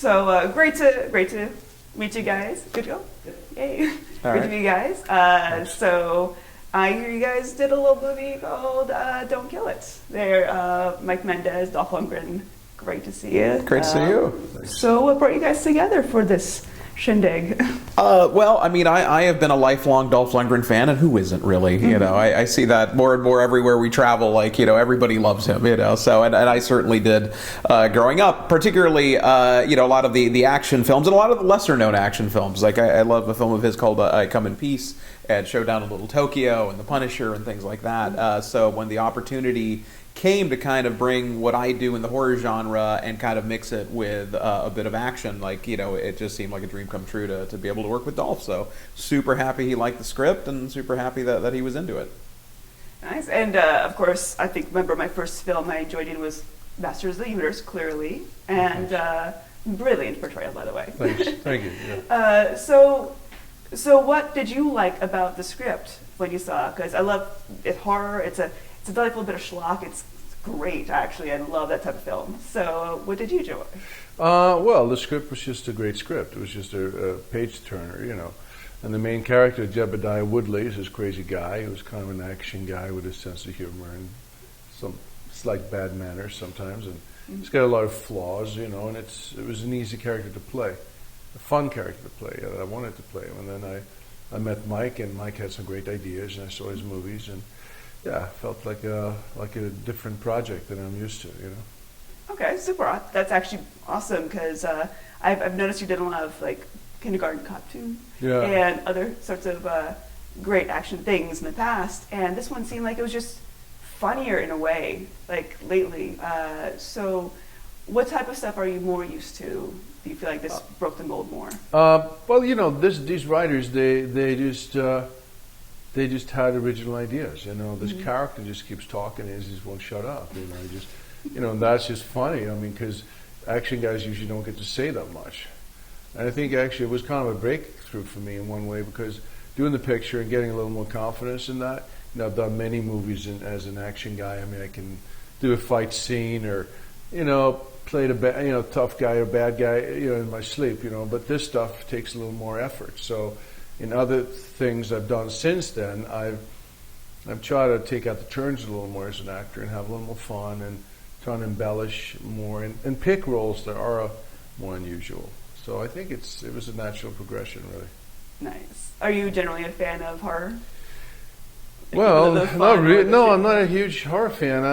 So great to meet you guys. Good job. Yay. Great to meet you guys. So I hear you guys did a little movie called Don't Kill It. There, Mike Mendez, Dolph Lundgren. Great to see you. Great to see you. So what brought you guys together for this shindig? Well, I mean, I have been a lifelong Dolph Lundgren fan, and who isn't really? You know, I see that more and more everywhere we travel. Like, you know, everybody loves him. You know, so and I certainly did growing up. Particularly, you know, a lot of the action films and a lot of the lesser known action films. Like I love a film of his called I Come in Peace and Showdown in Little Tokyo and The Punisher and things like that. So when the opportunity came to kind of bring what I do in the horror genre and kind of mix it with a bit of action, like, you know, it just seemed like a dream come true to be able to work with Dolph. So super happy he liked the script and super happy that he was into it. Nice. And of course, I think, remember my first film I enjoyed in was Masters of the Universe, clearly, and brilliant portrayal, by the way. Thanks. Thank you. Yeah. So what did you like about the script when you saw it? Because I love it, horror. It's a delightful bit of schlock. It's great, actually. I love that type of film. So what did you enjoy? Well, the script was just a great script. It was just a page-turner, you know. And the main character, Jebediah Woodley, is this crazy guy who's kind of an action guy with a sense of humor and some slight bad manners sometimes. And he's got a lot of flaws, you know, and it was an easy character to play, a fun character to play that I wanted to play. And then I met Mike, and Mike had some great ideas, and I saw his movies, and yeah, felt like a different project than I'm used to, you know. Okay, super. That's actually awesome because I've noticed you did a lot of like Kindergarten Cop 2 and other sorts of great action things in the past, and this one seemed like it was just funnier in a way, like lately. So, what type of stuff are you more used to? Do you feel like this broke the mold more? Well, you know, these writers they just had original ideas, you know. This character just keeps talking and he just won't shut up, you know. And that's just funny. I mean, because action guys usually don't get to say that much. And I think actually it was kind of a breakthrough for me in one way, because doing the picture and getting a little more confidence in that. You know, I've done many movies as an action guy. I mean, I can do a fight scene or, you know, play the tough guy or bad guy, you know, in my sleep, you know. But this stuff takes a little more effort. So in other things I've done since then, I've tried to take out the turns a little more as an actor and have a little more fun and try to embellish more and pick roles that are more unusual. So I think it was a natural progression, really. Nice. Are you generally a fan of horror? Well, not really. No, I'm not a huge horror fan.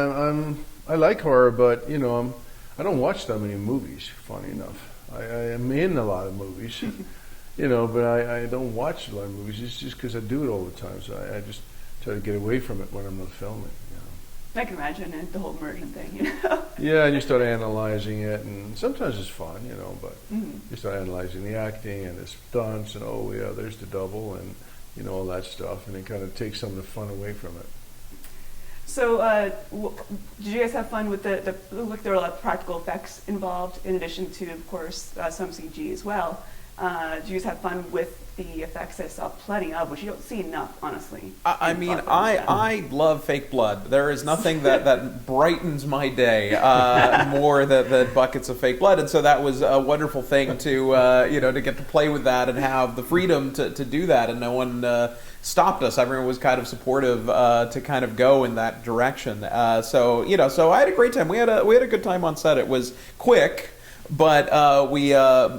I like horror, but you know, I don't watch that many movies. Funny enough, I am in a lot of movies. You know, but I don't watch a lot of movies. It's just because I do it all the time. So I just try to get away from it when I'm not filming. You know. I can imagine it, the whole immersion thing, you know. Yeah, and you start analyzing it, and sometimes it's fun, you know. But you start analyzing the acting and the stunts, and oh yeah, there's the double, and you know, all that stuff, and it kind of takes some of the fun away from it. So, did you guys have fun with the look? There were a lot of practical effects involved, in addition to, of course, some CG as well. Did you guys have fun with the effects I saw plenty of, which you don't see enough, honestly? I mean, I love fake blood. There is nothing that brightens my day more than buckets of fake blood, and so that was a wonderful thing to you know, to get to play with that and have the freedom to do that, and no one stopped us. Everyone was kind of supportive to kind of go in that direction. So you know, so I had a great time. We had a good time on set. It was quick. But we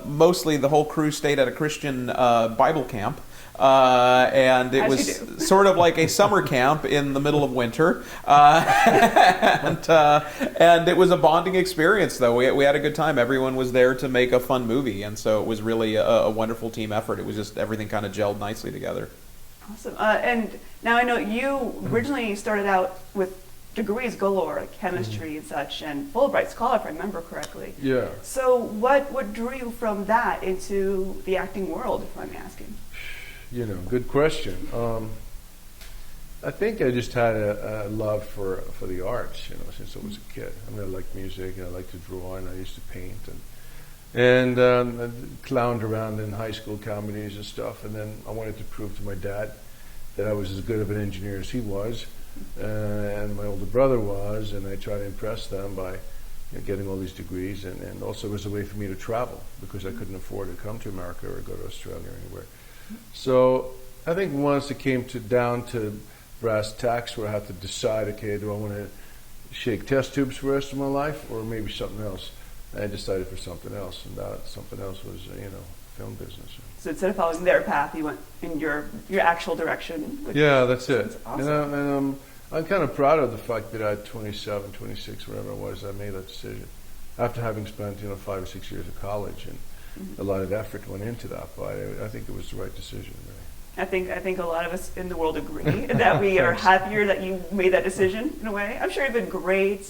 mostly the whole crew stayed at a Christian Bible camp, and it was sort of like a summer camp in the middle of winter, and it was a bonding experience. Though we had a good time. Everyone was there to make a fun movie, and so it was really a wonderful team effort. It was just everything kind of gelled nicely together. Awesome. And now I know you originally started out with degrees galore, like chemistry and such, and Fulbright Scholar, if I remember correctly. Yeah. So what drew you from that into the acting world, if I'm asking? You know, good question. I think I just had a love for the arts, you know, since I was a kid. I mean, I liked music, and I liked to draw, and I used to paint, and I clowned around in high school comedies and stuff, and then I wanted to prove to my dad that I was as good of an engineer as he was. And my older brother was, and I tried to impress them by, getting all these degrees, and also it was a way for me to travel because I couldn't afford to come to America or go to Australia or anywhere. So I think once it came down to brass tacks, where I had to decide, okay, do I want to shake test tubes for the rest of my life or maybe something else? I decided for something else, and that something else was, film business. So instead of following their path, you went in your actual direction. Yeah, that's it. That's awesome. And I'm kind of proud of the fact that at 27, 26, whatever it was, I made that decision. After having spent, 5 or 6 years of college, and a lot of effort went into that, but I think it was the right decision, really. I think a lot of us in the world agree that we are happier that you made that decision in a way. I'm sure you've been great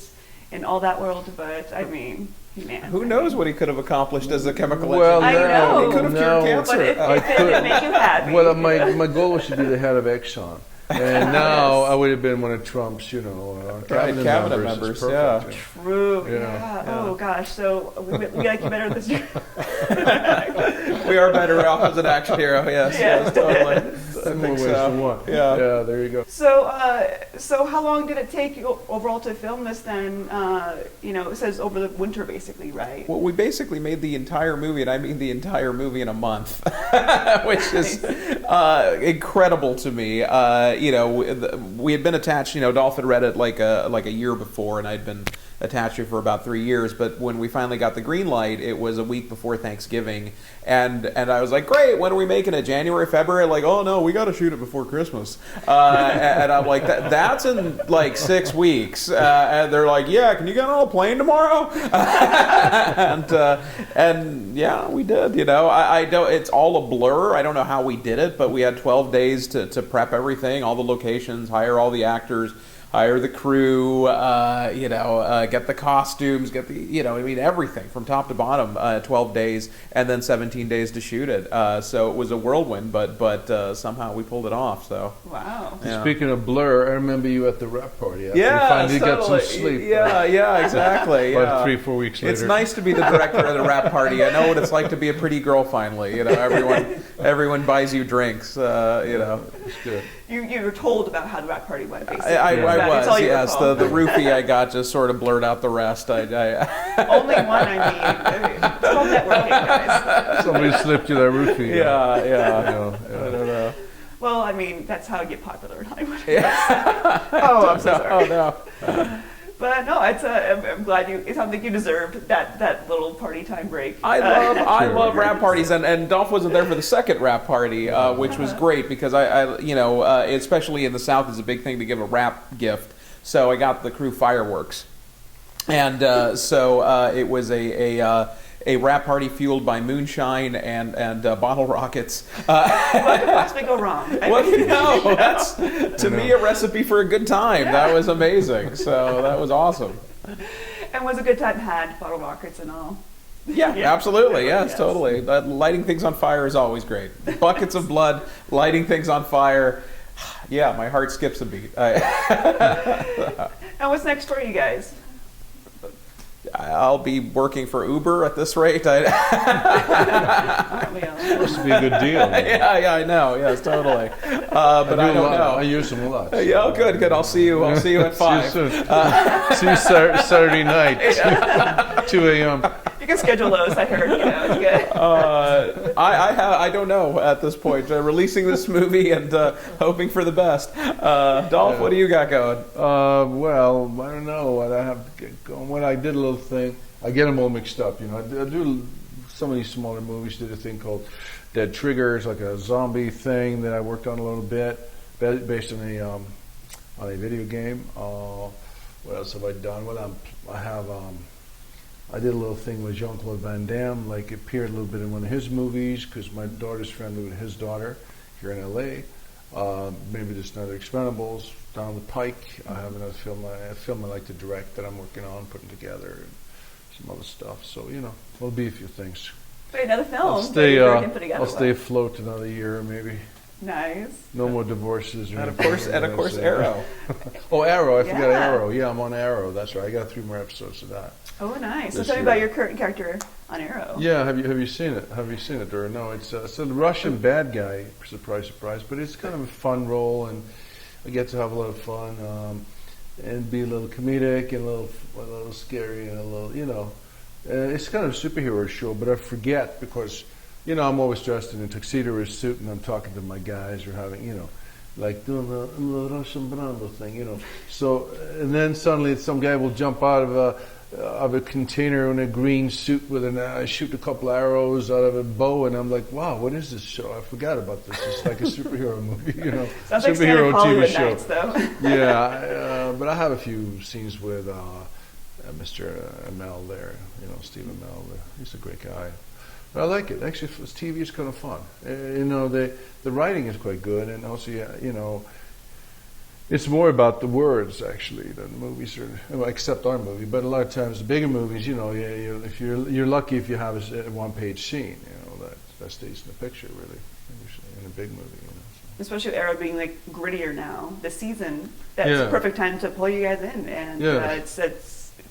in all that world, but I mean, man. Who knows what he could have accomplished as a chemical Well, engineer? I know. He could have cured cancer. But if it didn't make you happy. Well, my goal was to be the head of Exxon. And now I would have been one of Trump's, cabinet members. Perfect, yeah. True. Yeah. Yeah. Oh gosh. So we like you better this year. We are better off as an action hero. Yes, Yeah. yes, totally. I More think ways so. than one. Yeah. Yeah, there you go. So how long did it take you overall to film this? Then it says over the winter, basically, right? Well, we basically made the entire movie, and I mean the entire movie, in a month, which is incredible to me. We had been attached. Dolph had read it like a year before, and I'd been attached to it for about 3 years. But when we finally got the green light, it was a week before Thanksgiving, and I was like, "Great, when are we making it? January, February?" Like, "Oh no, we got to shoot it before Christmas." And I'm like, "That's in like 6 weeks." And they're like, "Yeah, can you get on a plane tomorrow?" and yeah, we did. I don't. It's all a blur. I don't know how we did it, but we had 12 days to prep everything, all the locations, hire all the actors, hire the crew, get the costumes, get the, everything from top to bottom, 12 days, and then 17 days to shoot it. So it was a whirlwind, but somehow we pulled it off. So Wow. Yeah. Speaking of blur, I remember you at the rap party. After Yeah, you finally got totally. some sleep. Yeah, exactly. About Yeah. 3-4 weeks later. It's nice to be the director of the rap party. I know what it's like to be a pretty girl finally. Everyone buys you drinks. It's good. You were told about how the rap party went, basically. I It's all was, your yes. fault. The roofie I got just sort of blurred out the rest. Only one, it's called networking, guys. Somebody slipped you that roofie. Yeah. I don't know. Well, I mean, that's how you get popular in Hollywood. Yeah. Oh, I'm so sorry. Oh no. But no, I'm glad it sounds like you deserved that little party time break. I love rap parties, and Dolph wasn't there for the second rap party, which was great because I especially in the South, is a big thing to give a rap gift. So I got the crew fireworks, and so it was a rap party fueled by moonshine and bottle rockets. What could possibly go wrong? Well, that's to me a recipe for a good time. That was amazing. So that was awesome. And was a good time had bottle rockets and all. Yeah, absolutely. Yes, totally. Lighting things on fire is always great. Buckets of blood, lighting things on fire. Yeah, my heart skips a beat. And what's next for you guys? I'll be working for Uber at this rate. Aren't we all? Supposed to be a good deal. Yeah, I know. Yes, totally. But I don't know. I use them a lot. So. Yeah, good. I'll see you at 5. See you soon. See you Saturday night, 2 a.m. You can schedule those, I heard. It's good. I don't know at this point. Releasing this movie and hoping for the best. Dolph, what do you got going? Well, I don't know what I have to get going. When I did a little thing, I get them all mixed up. I do some of these smaller movies. Did a thing called Dead Triggers, like a zombie thing that I worked on a little bit, based on a video game. What else have I done? Well, I did a little thing with Jean-Claude Van Damme, like appeared a little bit in one of his movies because my daughter's friendly with his daughter here in LA. Maybe just another Expendables down the pike. I have another film I like to direct that I'm working on, putting together, and some other stuff. So there'll be a few things. Wait, another film? I'll stay afloat another year maybe. Nice. No more divorces. And of course, Arrow. Oh, Arrow! I forgot Yeah. Arrow. Yeah, I'm on Arrow. That's right. I got 3 more episodes of that. Oh, nice. So This tell me year. about your current character on Arrow. Yeah, have you seen it? Have you seen it or no? It's a Russian bad guy. Surprise, surprise! But it's kind of a fun role, and I get to have a lot of fun. and be a little comedic and a little scary and a little, it's kind of a superhero show, but I forget because, I'm always dressed in a tuxedo or a suit and I'm talking to my guys or having, like doing the Russian Brando thing, So, and then suddenly some guy will jump out of a container in a green suit with I shoot a couple arrows out of a bow, and I'm like, wow, what is this show? I forgot about this. It's like a superhero movie, Sounds superhero like TV show. Nights, though. Yeah, but I have a few scenes with Mr. Amell there, Steve Amell. He's a great guy. But I like it. Actually, TV is kind of fun. The writing is quite good, and also, it's more about the words actually than the movies are. Well, except our movie, but a lot of times the bigger movies, if you're lucky if you have a one-page scene, that stays in the picture really in a big movie. Especially with Arrow being like grittier now this season, that's the perfect time to pull you guys in, and it's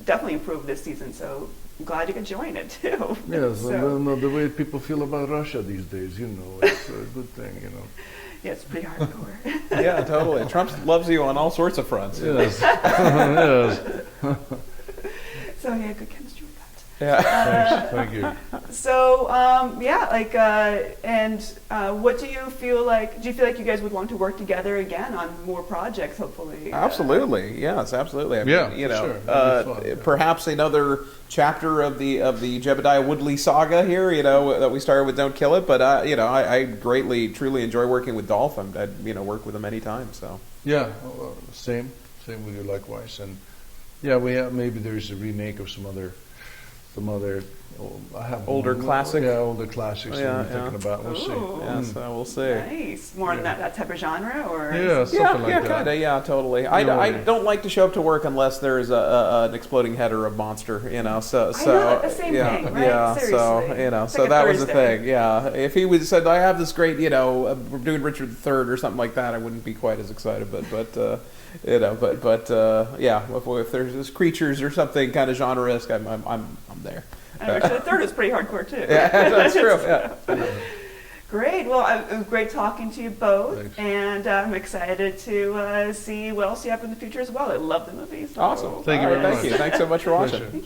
definitely improved this season. So I'm glad you could join it too. Yes, the way people feel about Russia these days, it's a good thing, Yeah, it's pretty hardcore. Yeah, totally. Trump loves you on all sorts of fronts. Yes. Yes. So yeah, good chemistry with that. Yeah. Thank you. So what do you feel like? Do you feel like you guys would want to work together again on more projects? Hopefully. Absolutely. Yes. Absolutely. I Yeah, mean, sure. That'd be fun, yeah. Perhaps another chapter of the Jebediah Woodley saga here. that we started with Don't Kill It. But I greatly, truly enjoy working with Dolph. I'd worked with him many times. So. Yeah. Same with you likewise. And yeah, maybe there's a remake of some other. I have older classic. Yeah, older classics that I'm thinking about. We'll see. Yeah, so we'll see. Nice. More in that type of genre, or something like that. Kinda, yeah, totally. I don't like to show up to work unless there's an exploding head or a monster, So I know, the same thing, right? Yeah, Seriously. so like that was the Thursday. thing. Yeah, if he was said I have this great, we're doing Richard III or something like that, I wouldn't be quite as excited. But if there's this creatures or something kind of genre-esque, I'm there. And Richard III is pretty hardcore too. Yeah, that's true. Yeah. Great. Well, it was great talking to you both, Thanks. and I'm excited to see what else you have in the future as well. I love the movies. Awesome. Thank you very much. Thank you. Thanks so much for watching. Pleasure. Thank you.